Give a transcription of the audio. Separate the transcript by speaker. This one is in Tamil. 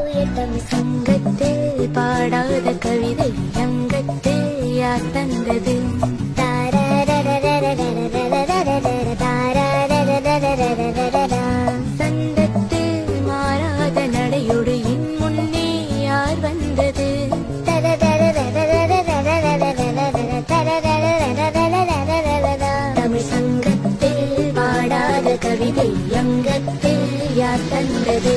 Speaker 1: தமிழ் சங்கத்தில் பாடாத கவிதை அங்கத்தில் யார் தந்தது? சந்தத்தில் மாறாத நடையோடு என் முன்னே யார் வந்தது? தமிழ் சங்கத்தில் பாடாத கவிதை அங்கத்தில் யார் தந்தது?